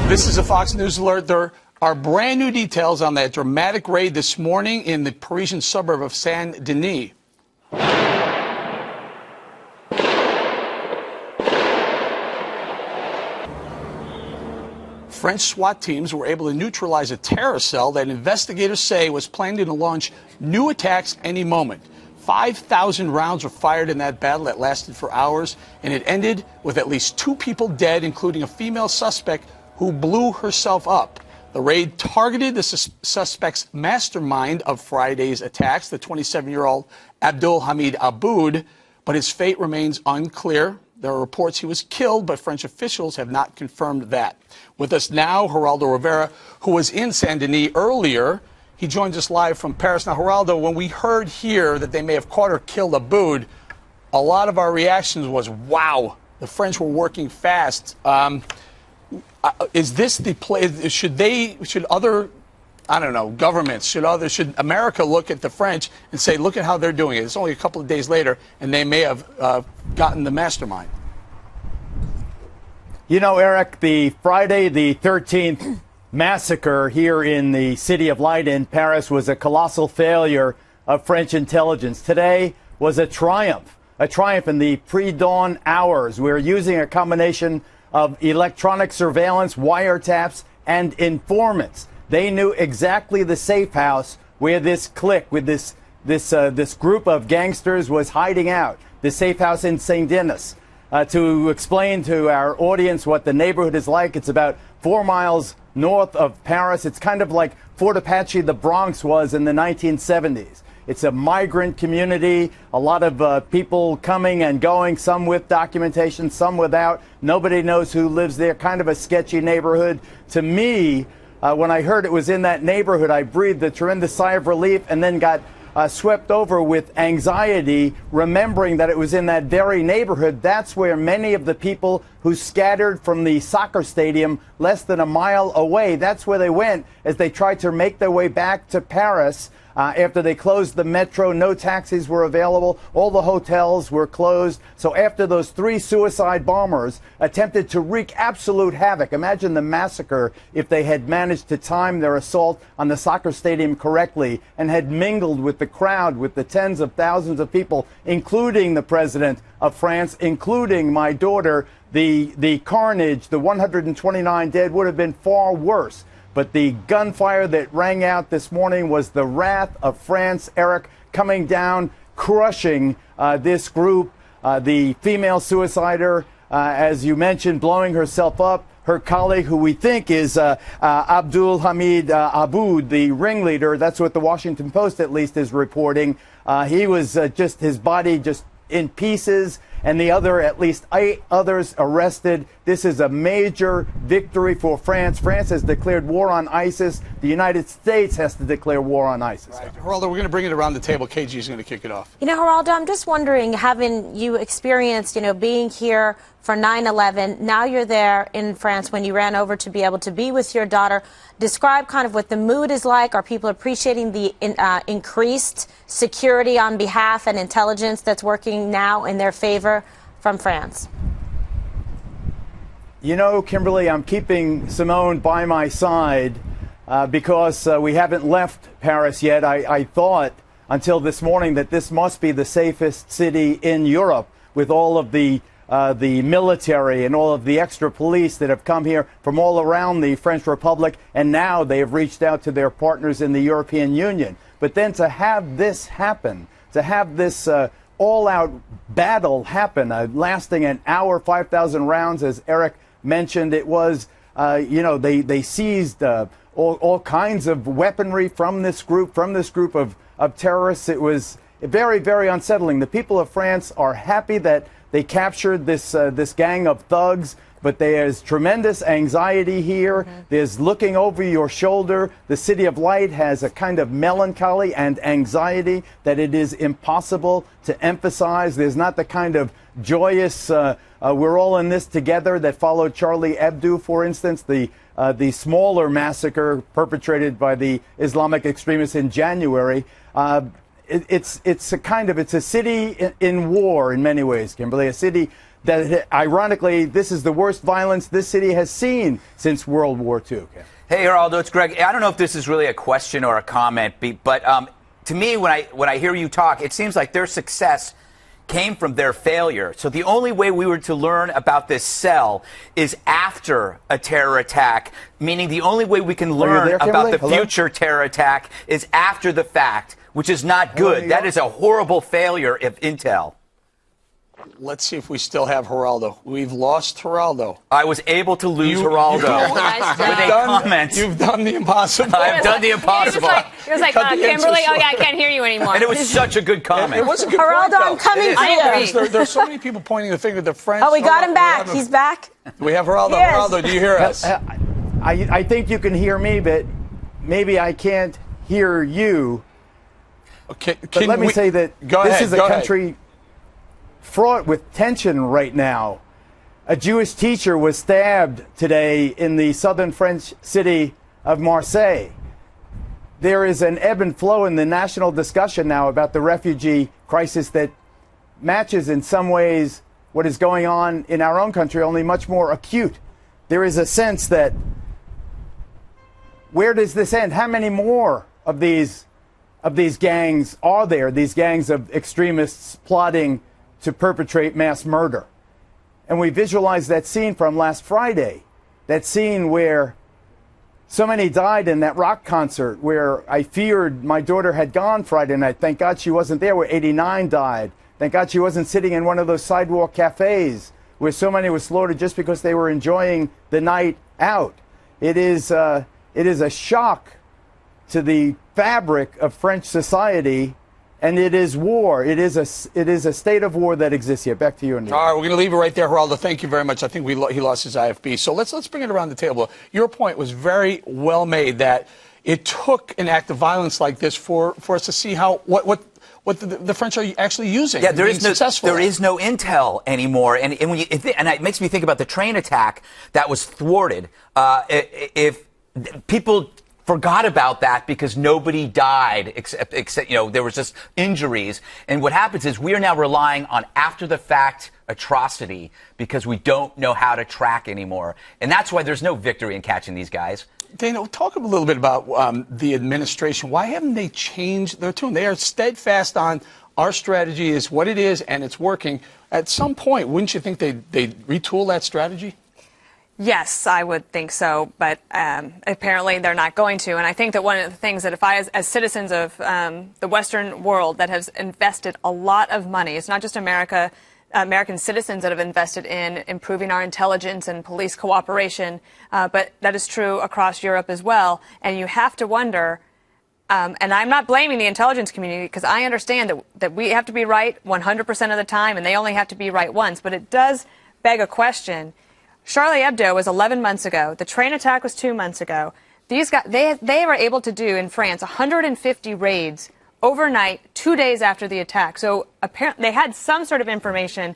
This is a Fox News alert. There are brand new details on that dramatic raid this morning in the Parisian suburb of Saint-Denis. French SWAT teams were able to neutralize a terror cell that investigators say was planning to launch new attacks any moment. 5,000 rounds were fired in that battle that lasted for hours, and it ended with at least 2 people dead, including a female suspect who blew herself up. The raid targeted the suspect's mastermind of Friday's attacks, the 27-year-old Abdul Hamid Aboud, but his fate remains unclear. There are reports he was killed, but French officials have not confirmed that. With us now, Geraldo Rivera, who was in Saint-Denis earlier. He joins us live from Paris. Now, Geraldo, when we heard here that they may have caught or killed Aboud, a lot of our reactions was, wow, the French were working fast. Is this the play? Should other, I don't know, governments, should America look at the French and say, look at how they're doing it? It's only a couple of days later, and they may have gotten the mastermind. You know, Eric, the Friday the 13th massacre here in the City of Light in Paris was a colossal failure of French intelligence. Today was a triumph in the pre-dawn hours. We're using a combination of electronic surveillance, wiretaps, and informants. They knew exactly the safe house where this clique with this group of gangsters was hiding out. The safe house in Saint-Denis. To explain to our audience what the neighborhood is like, it's about 4 miles north of Paris. It's kind of like Fort Apache, the Bronx was in the 1970s. It's a migrant community, a lot of people coming and going, some with documentation, some without. Nobody knows who lives there, kind of a sketchy neighborhood. To me, when I heard it was in that neighborhood, I breathed a tremendous sigh of relief and then got swept over with anxiety, remembering that it was in that very neighborhood. That's where many of the people who scattered from the soccer stadium less than a mile away, that's where they went as they tried to make their way back to Paris. After they closed the metro, no taxis were available. All the hotels were closed. So after those 3 suicide bombers attempted to wreak absolute havoc, imagine the massacre if they had managed to time their assault on the soccer stadium correctly and had mingled with the crowd, with the tens of thousands of people, including the president of France, including my daughter. The carnage, the 129 dead, would have been far worse. But the gunfire that rang out this morning was the wrath of France, Eric, coming down, crushing this group. The female suicider, as you mentioned, blowing herself up. Her colleague, who we think is Abdul Hamid Aboud, the ringleader. That's what the Washington Post, at least, is reporting. He was just his body just in pieces, and the other, at least 8 others arrested. This is a major victory for France. France has declared war on ISIS. The United States has to declare war on ISIS. Right. Geraldo, we're going to bring it around the table. KG is going to kick it off. You know, Geraldo, I'm just wondering, having you experienced, being here for 9/11, now you're there in France when you ran over to be able to be with your daughter. Describe kind of what the mood is like. Are people appreciating the increased security on behalf and intelligence that's working now in their favor from France? You know, Kimberly, I'm keeping Simone by my side because we haven't left Paris yet. I thought until this morning that this must be the safest city in Europe, with all of the military and all of the extra police that have come here from all around the French Republic, and now they have reached out to their partners in the European Union. But then to have this happen, to have this all-out battle happen, lasting an hour, 5,000 rounds, as Eric mentioned, it was, they seized all kinds of weaponry from this group of terrorists. It was very, very unsettling. The people of France are happy that they captured this gang of thugs, but there's tremendous anxiety here. There's looking over your shoulder. The City of Light has a kind of melancholy and anxiety that it is impossible to emphasize. There's not the kind of joyous, we're all in this together that followed Charlie Hebdo, for instance, the smaller massacre perpetrated by the Islamic extremists in January. It's a city in war in many ways, Kimberly, a city that, ironically, this is the worst violence this city has seen since World War II. Hey, Geraldo, it's Greg. I don't know if this is really a question or a comment, but to me, when I hear you talk, it seems like their success came from their failure. So the only way we were to learn about this cell is after a terror attack, meaning the only way we can learn about the future terror attack is after the fact, which is not good. That is a horrible failure of intel. Let's see if we still have Geraldo. We've lost Geraldo. I was able to lose Geraldo with a comment. You've done the impossible. I've done the impossible. It was like Kimberly, oh yeah, I can't hear you anymore. And it was such a good comment. It was a good Geraldo, point, I'm coming to you. There's so many people pointing the finger at the French. Oh, we got him back. He's back. We have Geraldo. Geraldo, do you hear us? I think you can hear me, but maybe I can't hear you. Okay, but let me say that this is a country fraught with tension right now. A Jewish teacher was stabbed today in the southern French city of Marseille. There is an ebb and flow in the national discussion now about the refugee crisis that matches in some ways what is going on in our own country, only much more acute. There is a sense that, where does this end? How many more of these gangs are there, these gangs of extremists plotting to perpetrate mass murder? And we visualize that scene from last Friday, that scene where so many died in that rock concert where I feared my daughter had gone Friday night. Thank God she wasn't there, where 89 died. Thank God she wasn't sitting in one of those sidewalk cafes where so many were slaughtered just because they were enjoying the night out. It is a shock to the fabric of French society. And it is war. It is a state of war that exists here. Back to you, Anita. All right, we're going to leave it right there, Geraldo. Thank you very much. I think he lost his IFB. So let's bring it around the table. Your point was very well made that it took an act of violence like this for us to see what the French are actually using. Yeah, there is no intel anymore, and when and it makes me think about the train attack that was thwarted. If people forgot about that because nobody died except there was just injuries. And what happens is we are now relying on after the fact atrocity because we don't know how to track anymore. And that's why there's no victory in catching these guys. Dana, talk a little bit about the administration. Why haven't they changed their tune? They are steadfast on our strategy is what it is and it's working. At some point, wouldn't you think they'd retool that strategy? Yes, I would think so, but apparently they're not going to. And I think that one of the things that if I, as citizens of the Western world that has invested a lot of money, it's not just American citizens that have invested in improving our intelligence and police cooperation, but that is true across Europe as well. And you have to wonder, and I'm not blaming the intelligence community because I understand that we have to be right 100% of the time and they only have to be right once, but it does beg a question. Charlie Hebdo was 11 months ago. The train attack was 2 months ago. These guys, they were able to do in France 150 raids overnight, 2 days after the attack. So apparently they had some sort of information.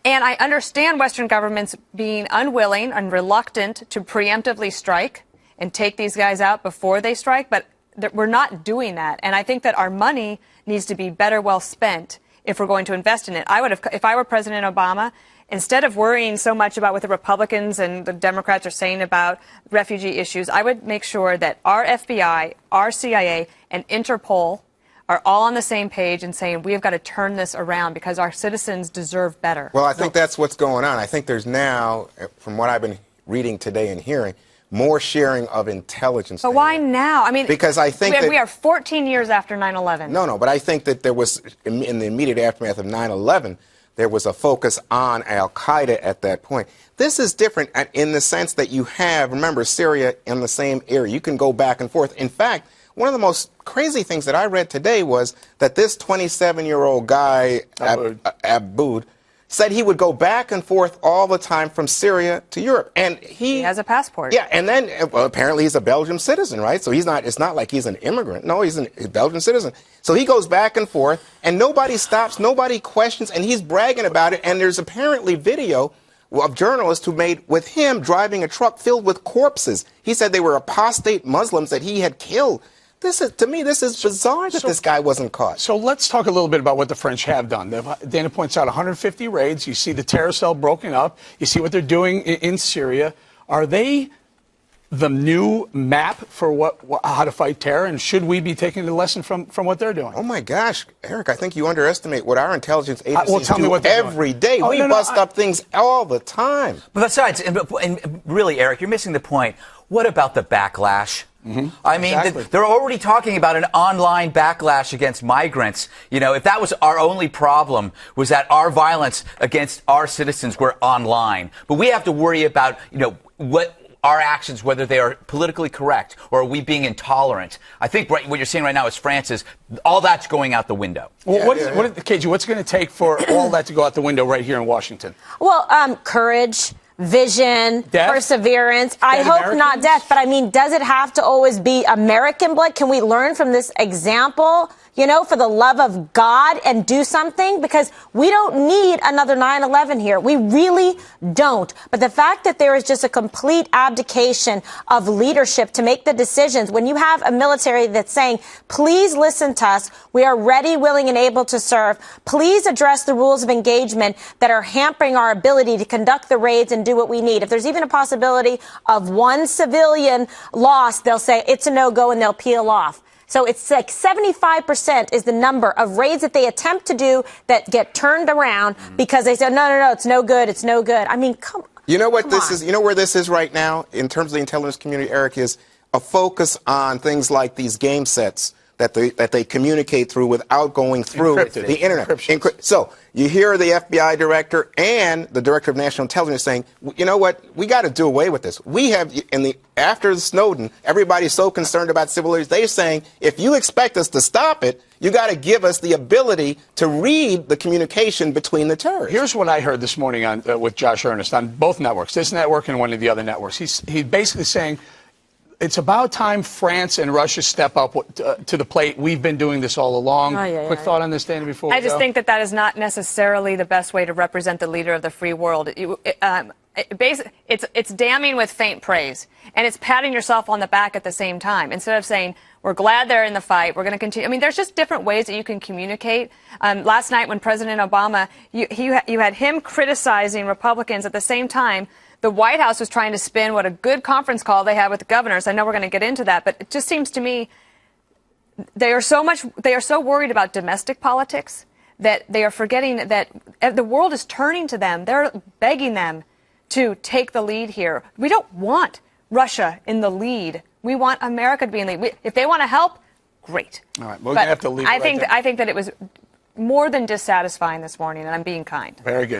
And I understand Western governments being unwilling and reluctant to preemptively strike and take these guys out before they strike, but we're not doing that. And I think that our money needs to be better well spent if we're going to invest in it. I would have, if I were President Obama, instead of worrying so much about what the Republicans and the Democrats are saying about refugee issues, I would make sure that our FBI, our CIA, and Interpol are all on the same page and saying we have got to turn this around because our citizens deserve better. Well, I think that's what's going on. I think there's now, from what I've been reading today and hearing, more sharing of intelligence. But why now? I mean, because I think we are 14 years after 9/11. No, but I think that there was, in the immediate aftermath of 9/11, there was a focus on al-Qaeda at that point. This is different in the sense that you have, remember, Syria in the same area. You can go back and forth. In fact, one of the most crazy things that I read today was that this 27-year-old guy, Aboud, said he would go back and forth all the time from Syria to Europe. And he has a passport. Yeah, and then apparently he's a Belgian citizen, right? So it's not like he's an immigrant. No, he's a Belgian citizen. So he goes back and forth, and nobody stops, nobody questions, and he's bragging about it. And there's apparently video of journalists who made with him driving a truck filled with corpses. He said they were apostate Muslims that he had killed. To me, this is bizarre that this guy wasn't caught. So let's talk a little bit about what the French have done. Dana points out 150 raids. You see the terror cell broken up. You see what they're doing in Syria. Are they the new map for how to fight terror, and should we be taking the lesson from what they're doing? Oh my gosh, Eric, I think you underestimate what our intelligence agencies well, tell me do what they're every doing. day. We bust up things all the time. But besides, and really, Eric, you're missing the point. What about the backlash? I mean, Exactly. they're already talking about an online backlash against migrants. You know, if that was our only problem, was that our violence against our citizens were online. But we have to worry about, what our actions, whether they are politically correct or are we being intolerant. I think what you're seeing right now is France is all that's going out the window. Well, KG, what's going to take for all that to go out the window right here in Washington? Well, courage, vision, death? Perseverance. I hope not death, but I mean, does it have to always be American blood? Can we learn from this example, for the love of God and do something? Because we don't need another 9/11 here. We really don't. But the fact that there is just a complete abdication of leadership to make the decisions, when you have a military that's saying, please listen to us, we are ready, willing, and able to serve. Please address the rules of engagement that are hampering our ability to conduct the raids and do what we need. If there's even a possibility of one civilian lost, they'll say it's a no-go and they'll peel off. So it's like 75% is the number of raids that they attempt to do that get turned around because they say, no, it's no good, it's no good. I mean, come on. You know what this is? You know where this is right now in terms of the intelligence community, Eric, is a focus on things like these game sets that they communicate through without going through the internet. So you hear the FBI director and the director of national intelligence saying, you know what, we got to do away with this. We have, after Snowden, everybody's so concerned about civil liberties. They're saying, if you expect us to stop it, you got to give us the ability to read the communication between the terrorists. Here's what I heard this morning with Josh Earnest on both networks, this network and one of the other networks. He's basically saying, it's about time France and Russia step up to the plate. We've been doing this all along. Quick thought on this, Dana, before we I just go? think that is not necessarily the best way to represent the leader of the free world. It's damning with faint praise, and it's patting yourself on the back at the same time. Instead of saying, we're glad they're in the fight, we're going to continue. I mean, there's just different ways that you can communicate. Last night when President Obama, you had him criticizing Republicans at the same time. The White House was trying to spin what a good conference call they had with the governors. I know we're going to get into that, but it just seems to me they are so worried about domestic politics that they are forgetting that the world is turning to them. They're begging them to take the lead here. We don't want Russia in the lead. We want America to be in the lead. If they want to help, great. All right, we're going to have to leave I think that it was more than dissatisfying this morning, and I'm being kind. Very good.